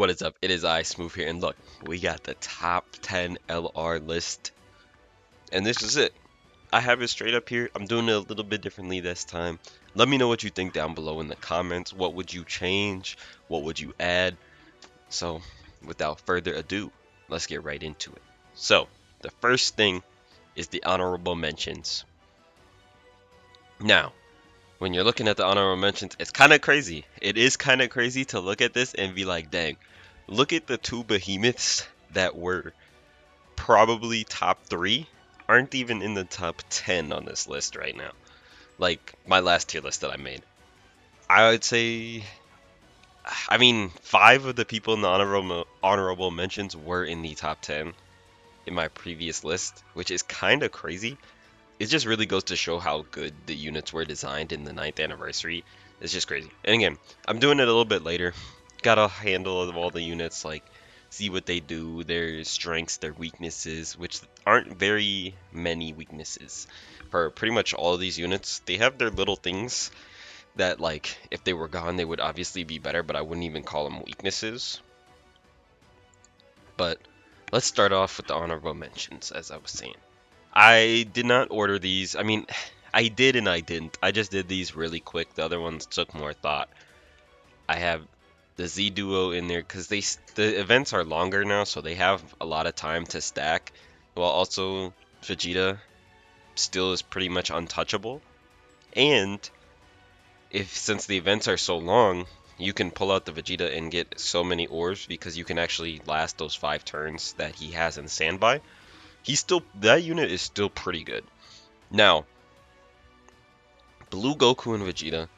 What is up? It is I, Smooth here, and look, we got the top 10 LR list, and this is it. I have it straight up here. I'm doing it a little bit differently this time. Let me know what you think down below in the comments. What would you change? What would you add? So, without further ado, let's get right into it. So, the first thing is the honorable mentions. Now, when you're looking at the honorable mentions, it's kind of crazy. It is kind of crazy to look at this and be like, dang, look at the two behemoths that were probably top three aren't even in the top 10 on this list right now. Like my last tier list that I made. I would say, I mean, five of the people in the honorable mentions were in the top 10 in my previous list, which is kind of crazy. It just really goes to show how good the units were designed in the 9th anniversary. It's just crazy. And again, I'm doing it a little bit later. Got a handle of all the units, like see what they do, their strengths, their weaknesses, which aren't very many weaknesses. For pretty much all of these units, they have their little things that, like, if they were gone, they would obviously be better, but I wouldn't even call them weaknesses. But let's start off with the honorable mentions, as I was saying. I did not order these. I mean, I did and I didn't. I just did these really quick. The other ones took more thought. I have the Z Duo in there because the events are longer now, so they have a lot of time to stack. While also Vegeta still is pretty much untouchable. And if since the events are so long, you can pull out the Vegeta and get so many orbs because you can actually last those 5 turns that he has in standby. That unit is still pretty good. Now, Blue Goku and Vegeta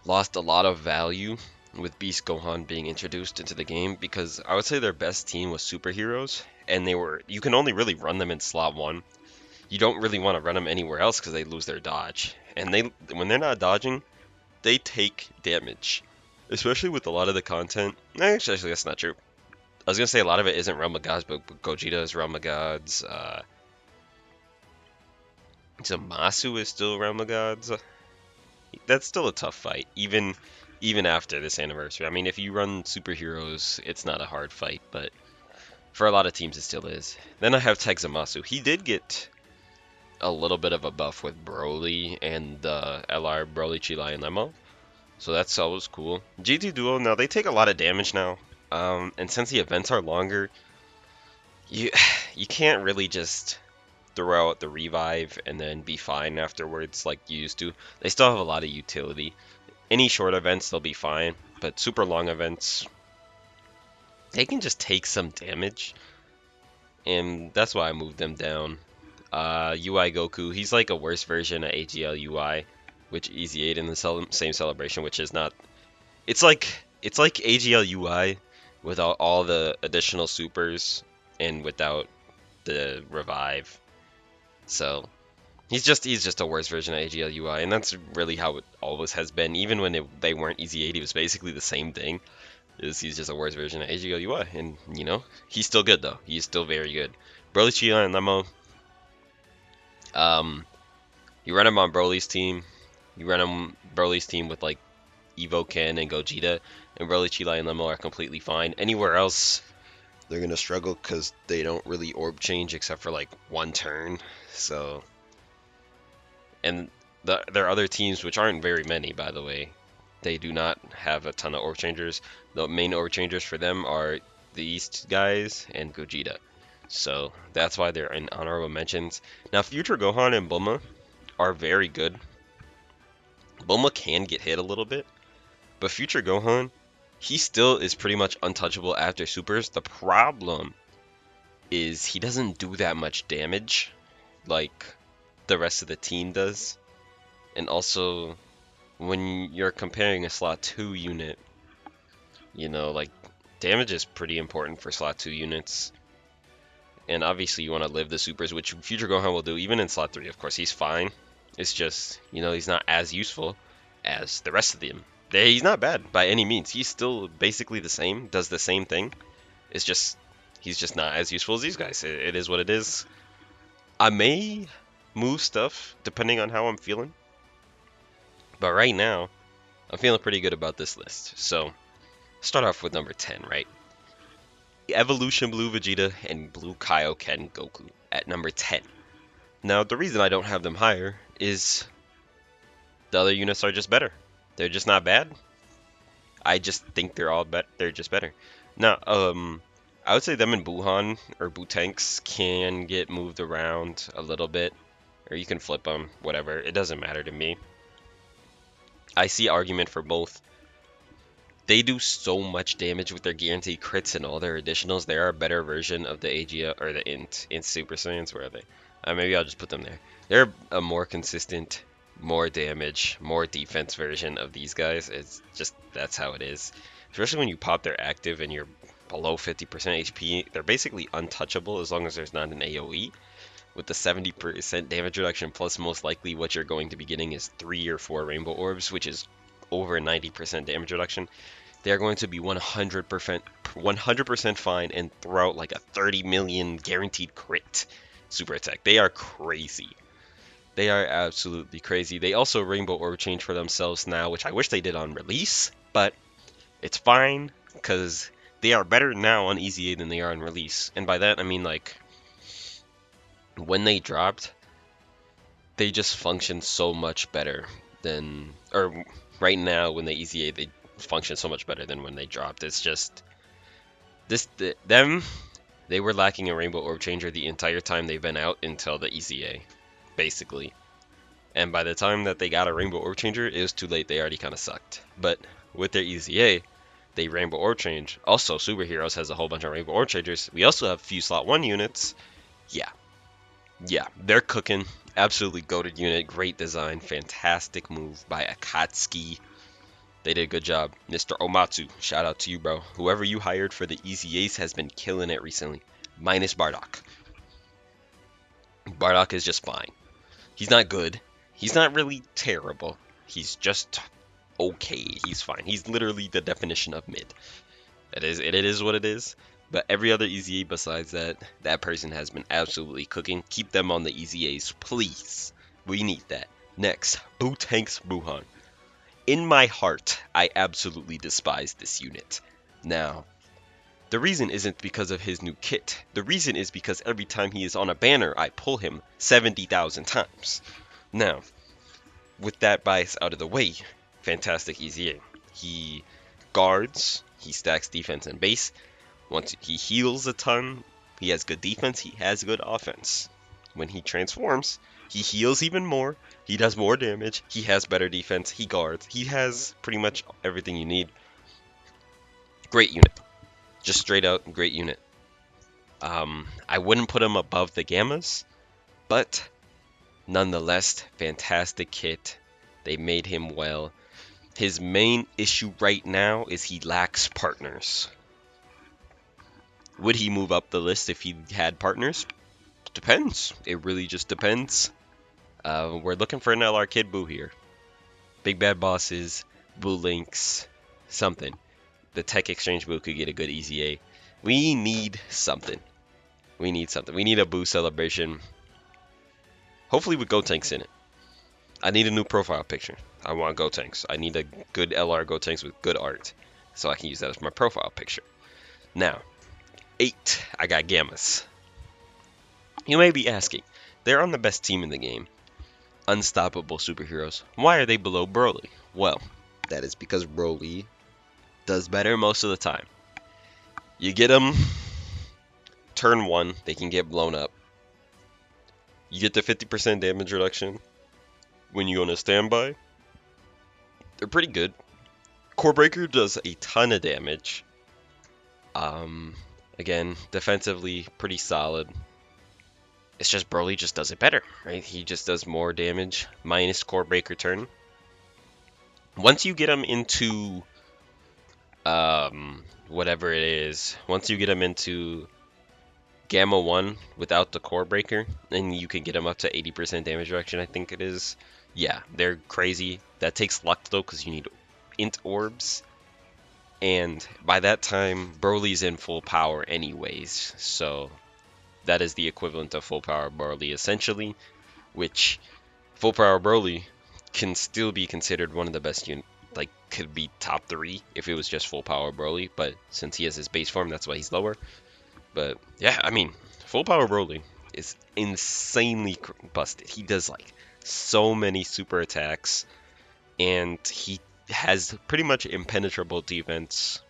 lost a lot of value with Beast Gohan being introduced into the game because I would say their best team was superheroes, and you can only really run them in slot 1. You don't really want to run them anywhere else because they lose their dodge. And when they're not dodging, they take damage. Especially with a lot of the content. Actually, that's not true. I was gonna say a lot of it isn't Realm of Gods, but Gogeta is Realm of Gods. Zamasu is still Realm of Gods. That's still a tough fight, even after this anniversary. I mean, if you run superheroes, it's not a hard fight, but for a lot of teams, it still is. Then I have Zamasu. He did get a little bit of a buff with Broly and LR Broly, Chilai, and Lemo, so that's always cool. GT Duo, now they take a lot of damage now, and since the events are longer, you you can't really just throw out the revive and then be fine afterwards like you used to. They still have a lot of utility. Any short events, they'll be fine, but super long events, they can just take some damage, and that's why I moved them down. UI Goku, he's like a worse version of AGL UI, which Easy 8 in the same celebration, which is not. It's like AGL UI without all the additional supers and without the revive. So he's just a worse version of AGL UI, and that's really how it always has been. Even when they weren't Easy 8, it was basically the same thing. He's just a worse version of AGL UI, and he's still good though. He's still very good. Broly, Chia, and Lemo. You run him on Broly's team. You run him Broly's team with like Evo Ken and Gogeta, and Broly, Chilai, and Lemo are completely fine. Anywhere else, they're gonna struggle because they don't really orb change except for like 1 turn. So, and their other teams, which aren't very many, by the way, they do not have a ton of orb changers. The main orb changers for them are the East guys and Gogeta. So that's why they're in honorable mentions. Now, Future Gohan and Bulma are very good. Bulma can get hit a little bit, but Future Gohan, he still is pretty much untouchable after supers. The problem is he doesn't do that much damage like the rest of the team does. And also, when you're comparing a slot 2 unit, like damage is pretty important for slot 2 units. And obviously you want to live the supers, which Future Gohan will do even in slot 3. Of course, he's fine. It's just, he's not as useful as the rest of them. He's not bad by any means. He's still basically the same, does the same thing. It's just, he's just not as useful as these guys. It is what it is. I may move stuff depending on how I'm feeling. But right now, I'm feeling pretty good about this list. So, Start off with number 10, right? Evolution Blue Vegeta and Blue Kaioken Goku at number 10. Now, the reason I don't have them higher is the other units are just better. They're just not bad. I just think they're all they're just better. Now, I would say them and Buuhan or Bootanks can get moved around a little bit, or you can flip them, whatever. It doesn't matter to me. I see argument for both. They do so much damage with their guaranteed crits and all their additionals. They are a better version of the AGA or the Int Super Saiyans. Where are they? Maybe I'll just put them there. They're a more consistent, more damage, more defense version of these guys. It's just that's how it is. Especially when you pop their active and you're below 50% HP, they're basically untouchable as long as there's not an AoE. With the 70% damage reduction, plus most likely what you're going to be getting is 3 or 4 Rainbow Orbs, which is over 90% damage reduction. They're going to be 100% fine and throw out like a 30 million guaranteed crit super attack. They are crazy. They are absolutely crazy. They also Rainbow Orb change for themselves now, which I wish they did on release, but it's fine because they are better now on EZA than they are on release. And by that I mean like when they dropped, they just function so much better than, or right now when they EZA, they function so much better than when they dropped. It's just they were lacking a Rainbow Orb Changer the entire time they've been out until the EZA, basically. And by the time that they got a Rainbow Orb Changer, it was too late. They already kind of sucked. But with their EZA, they Rainbow Orb Change. Also, Superheroes has a whole bunch of Rainbow Orb Changers. We also have a few Slot 1 units. Yeah, they're cooking. Absolutely goated unit. Great design. Fantastic move by Akatsuki. They did a good job. Mr. Omatsu, shout out to you, bro. Whoever you hired for the Easy Ace has been killing it recently. Minus Bardock. Bardock is just fine. He's not good. He's not really terrible. He's just okay. He's fine. He's literally the definition of mid. It is what it is. But every other Easy A besides that, that person has been absolutely cooking. Keep them on the Easy A's, please. We need that. Next, Bootanks Buuhan. In my heart, I absolutely despise this unit. Now, the reason isn't because of his new kit. The reason is because every time he is on a banner, I pull him 70,000 times. Now, with that bias out of the way, fantastic EZA. He guards, he stacks defense and base. Once he heals a ton, he has good defense, he has good offense. When he transforms, he heals even more, he does more damage, he has better defense, he guards, he has pretty much everything you need. Great unit. Just straight out great unit. I wouldn't put him above the Gammas, but nonetheless, fantastic kit. They made him well. His main issue right now is he lacks partners. Would he move up the list if he had partners? Depends. It really just depends. We're looking for an LR Kid Buu here. Big Bad Bosses, Buu Links, something. The Tech Exchange Buu could get a good EZA. We need something. We need something. We need a Buu celebration. Hopefully with Gotenks in it. I need a new profile picture. I want Gotenks. I need a good LR Gotenks with good art. So I can use that as my profile picture. Now, 8. I got Gammas. You may be asking, they're on the best team in the game. Unstoppable superheroes. Why are they below Broly? Well, that is because Broly does better most of the time. You get them turn 1, they can get blown up. You get the 50% damage reduction when you go on a standby. They're pretty good. Core Breaker does a ton of damage. Again, defensively pretty solid. It's just Broly just does it better, right? He just does more damage minus Core Breaker turn. Once you get him into whatever it is, once you get him into Gamma 1 without the Core Breaker, then you can get him up to 80% damage reduction, I think it is. Yeah, they're crazy. That takes luck though, because you need int orbs. And by that time, Broly's in full power anyways, so that is the equivalent of full power Broly essentially, which full power Broly can still be considered one of the best could be top 3 if it was just full power Broly, but since he has his base form, that's why he's lower. But yeah, I mean, full power Broly is insanely busted. He does like so many super attacks, and he has pretty much impenetrable defense.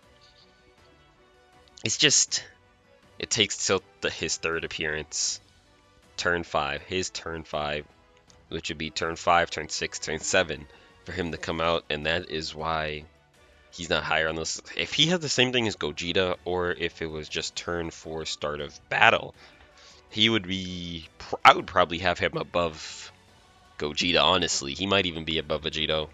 It's just, it takes till his third appearance, turn 5, his turn 5, which would be turn 5, turn 6, turn 7, for him to come out, and that is why he's not higher on this. If he had the same thing as Gogeta, or if it was just turn 4 start of battle, he would be, I would probably have him above Gogeta, honestly. He might even be above Vegito.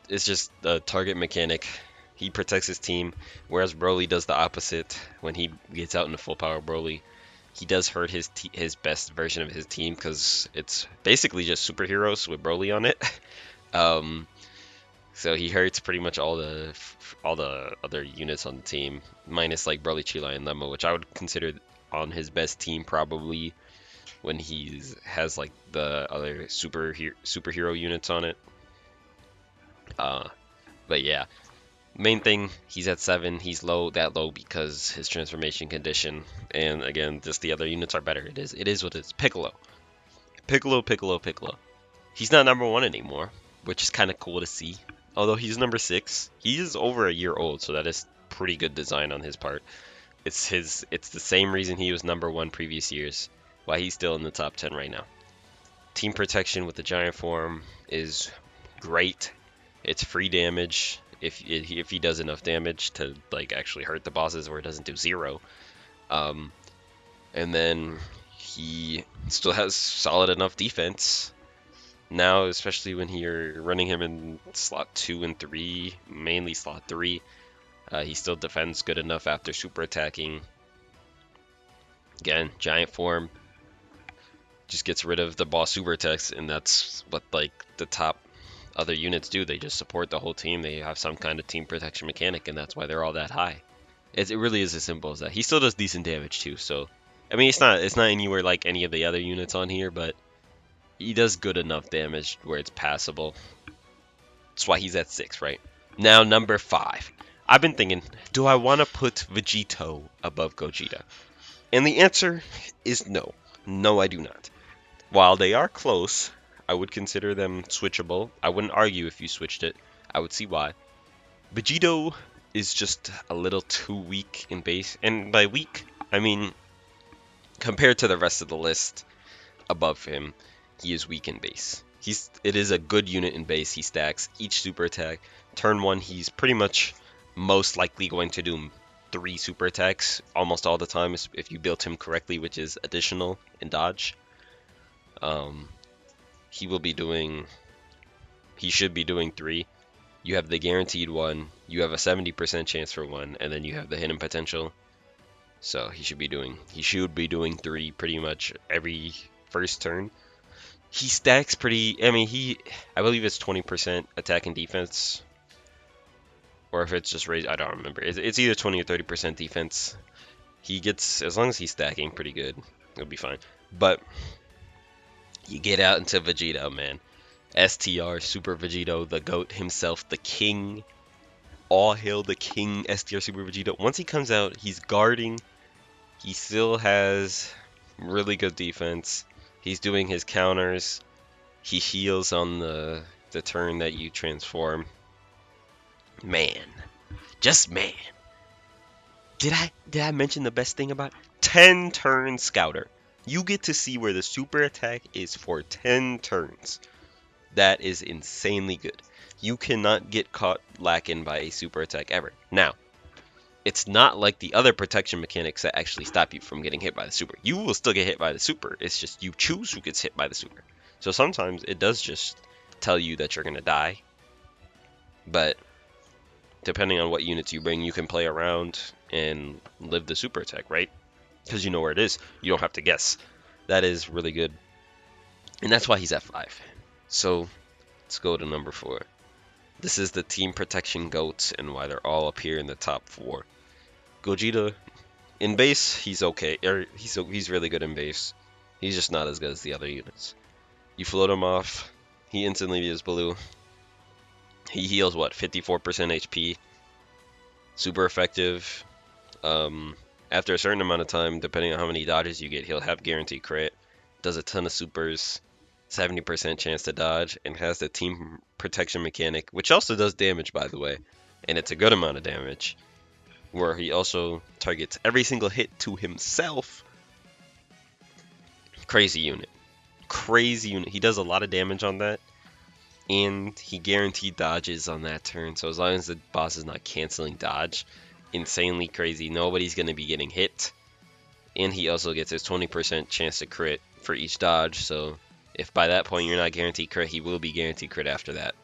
It's just the target mechanic. He protects his team, whereas Broly does the opposite. When he gets out into full power Broly, he does hurt his best version of his team, because it's basically just superheroes with Broly on it. So he hurts pretty much all the other units on the team, minus like Broly, Chila, and Lemma, which I would consider on his best team probably when he has like the other superhero units on it. But yeah, main thing, he's at 7. He's that low because his transformation condition, and again, just the other units are better. It is what it is. Piccolo. He's not number 1 anymore, which is kind of cool to see. Although he's number 6, he is over a year old, so that is pretty good design on his part. It's the same reason he was number 1 previous years, why he's still in the top 10 right now. Team protection with the giant form is great. It's free damage if he does enough damage to like actually hurt the bosses, or it doesn't do 0. And then he still has solid enough defense now, especially when you're running him in slot 2 and 3, mainly slot 3. He still defends good enough after super attacking. Again, giant form just gets rid of the boss super attacks, and that's what like the top other units do. They just support the whole team. They have some kind of team protection mechanic, and that's why they're all that high. It really is as simple as that. He still does decent damage too, so I mean, it's not anywhere like any of the other units on here, but he does good enough damage where it's passable. That's why he's at 6, right? Now, number 5. I've been thinking, do I want to put Vegito above Gogeta? And the answer is no. No, I do not. While they are close, I would consider them switchable. I wouldn't argue if you switched it. I would see why. Vegito is just a little too weak in base. And by weak, I mean compared to the rest of the list above him, he is weak in base. It is a good unit in base. He stacks each super attack. Turn 1, he's pretty much most likely going to do 3 super attacks almost all the time if you built him correctly, which is additional and dodge. He should be doing 3. You have the guaranteed 1, you have a 70% chance for 1, and then you have the hidden potential. So he should be doing 3 pretty much every first turn. He stacks pretty, I believe it's 20% attack and defense. Or if it's just raised, I don't remember. It's either 20 or 30% defense. He gets, as long as he's stacking pretty good, it'll be fine. But you get out into Vegito, man. STR, Super Vegito, the GOAT himself, the king. All hail the king, STR Super Vegito. Once he comes out, he's guarding. He still has really good defense. He's doing his counters. He heals on the turn that you transform. Man. Just man. Did I mention the best thing about it? 10 turn scouter. You get to see where the super attack is for 10 turns. That is insanely good. You cannot get caught lacking by a super attack ever. Now, it's not like the other protection mechanics that actually stop you from getting hit by the super. You will still get hit by the super. It's just you choose who gets hit by the super. So sometimes it does just tell you that you're going to die. But depending on what units you bring, you can play around and live the super attack, right? Because you know where it is. You don't have to guess. That is really good. And that's why he's at 5. So let's go to number 4. This is the team protection GOATs and why they're all up here in the top 4. Gogeta, in base, he's okay. He's really good in base. He's just not as good as the other units. You float him off, he instantly is blue. He heals what, 54% HP, super effective. After a certain amount of time, depending on how many dodges you get, he'll have guaranteed crit. Does a ton of supers, 70% chance to dodge, and has the team protection mechanic, which also does damage, by the way, and it's a good amount of damage, where he also targets every single hit to himself. Crazy unit. Crazy unit. He does a lot of damage on that, and he guaranteed dodges on that turn, so as long as the boss is not canceling dodge, insanely crazy. Nobody's going to be getting hit. And he also gets his 20% chance to crit for each dodge, so if by that point you're not guaranteed crit, he will be guaranteed crit after that.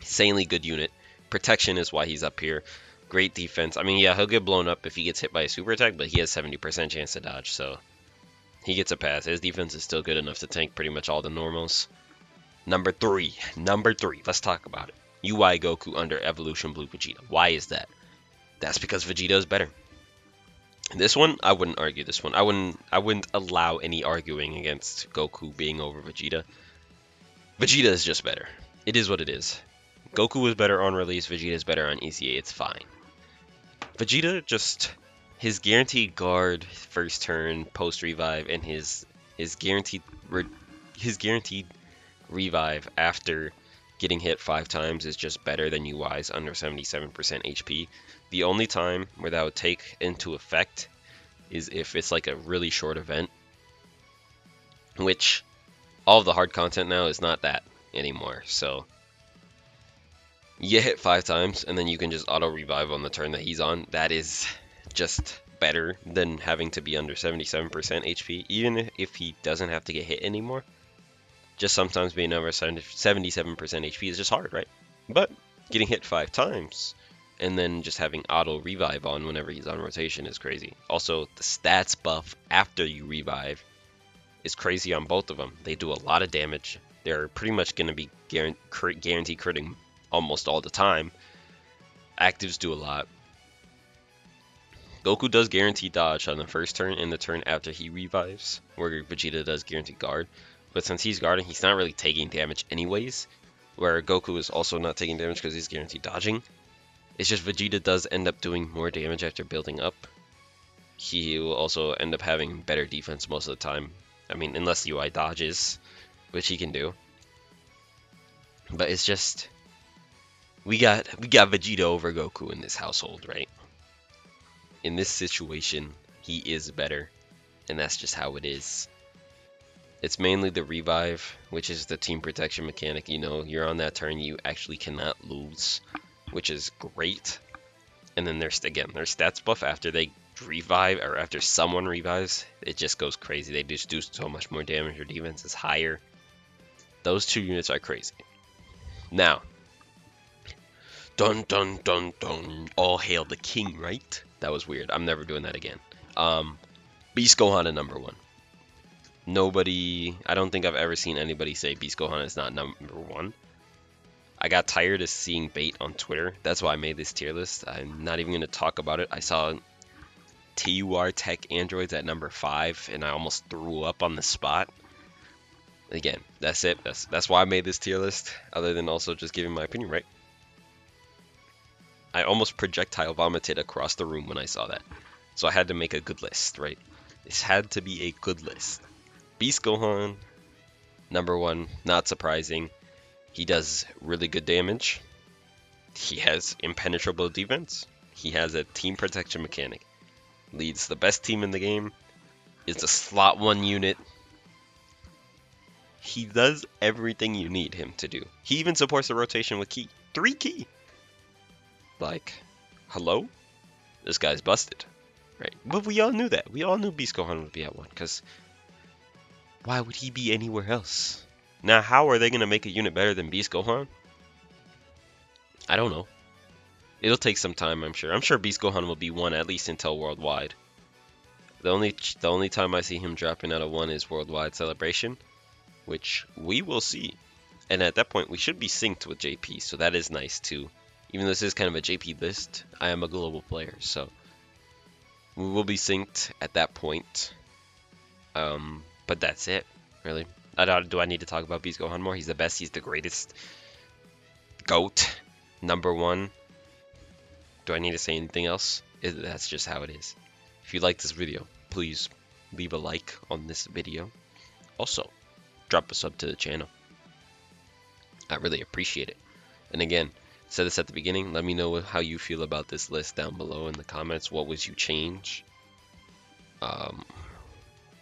Insanely good unit. Protection is why he's up here. Great defense. I mean, yeah, he'll get blown up if he gets hit by a super attack, but he has 70% chance to dodge, so he gets a pass. His defense is still good enough to tank pretty much all the normals. Number three. Let's talk about it. UI Goku under Evolution Blue Vegeta. Why is that? That's because Vegeta is better. This one, I wouldn't argue this one. I wouldn't allow any arguing against Goku being over Vegeta. Vegeta is just better. It is what it is. Goku is better on release, Vegeta is better on ECA, it's fine. Vegeta just, his guaranteed guard first turn post revive and his guaranteed revive after getting hit 5 times is just better than UI's under 77% HP. The only time where that would take into effect is if it's like a really short event, which all of the hard content now is not that anymore. So you get hit 5 times and then you can just auto revive on the turn that he's on. That is just better than having to be under 77% HP, even if he doesn't have to get hit anymore. Just sometimes being over 77% HP is just hard, right? But getting hit 5 times and then just having auto revive on whenever he's on rotation is crazy. Also, the stats buff after you revive is crazy on both of them. They do a lot of damage. They're pretty much going to be guaranteed critting almost all the time. Actives do a lot. Goku does guarantee dodge on the first turn and the turn after he revives, where Vegeta does guarantee guard. But since he's guarding, he's not really taking damage anyways, where Goku is also not taking damage because he's guaranteed dodging. It's just Vegeta does end up doing more damage after building up. He will also end up having better defense most of the time. I mean, unless UI dodges, which he can do. But it's just, we got Vegeta over Goku in this household, right? In this situation, he is better, and that's just how it is. It's mainly the revive, which is the team protection mechanic. You know, you're on that turn, you actually cannot lose, which is great. And then there's, again, their stats buff after they revive, or after someone revives, it just goes crazy. They just do so much more damage. Their defense is higher. Those two units are crazy. Now, dun dun dun dun, all hail the king, right? That was weird. I'm never doing that again. Beast Gohan at number 1. Nobody, I don't think I've ever seen anybody say Beast Gohan is not number 1. I got tired of seeing bait on Twitter. That's why I made this tier list. I'm not even going to talk about it. I saw TUR Tech Androids at number 5, and I almost threw up on the spot. Again, that's it. That's why I made this tier list, other than also just giving my opinion, right? I almost projectile vomited across the room when I saw that. So I had to make a good list, right? This had to be a good list. Beast Gohan, number 1, not surprising. He does really good damage. He has impenetrable defense. He has a team protection mechanic. Leads the best team in the game. Is a slot 1 unit. He does everything you need him to do. He even supports the rotation with ki. 3 ki! Like, hello? This guy's busted. Right? But we all knew that. We all knew Beast Gohan would be at 1, because why would he be anywhere else? Now, how are they going to make a unit better than Beast Gohan? I don't know. It'll take some time, I'm sure. I'm sure Beast Gohan will be 1 at least until Worldwide. The only time I see him dropping out of 1 is Worldwide Celebration, which we will see. And at that point, we should be synced with JP, so that is nice too. Even though this is kind of a JP list, I am a global player, so we will be synced at that point. But that's it, really. Do I need to talk about Beast Gohan more? He's the best, he's the greatest. GOAT, number one. Do I need to say anything else? That's just how it is. If you like this video, please leave a like on this video. Also, drop a sub to the channel. I really appreciate it. And again, said this at the beginning, let me know how you feel about this list down below in the comments. What would you change?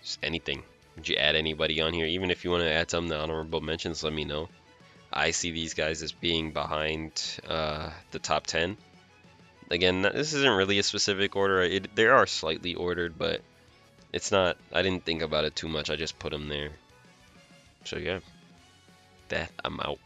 Just anything. Would you add anybody on here? Even if you want to add some to honorable mentions, let me know. I see these guys as being behind the top 10. Again, this isn't really a specific order. They are slightly ordered, but it's not. I didn't think about it too much. I just put them there. So yeah, I'm out.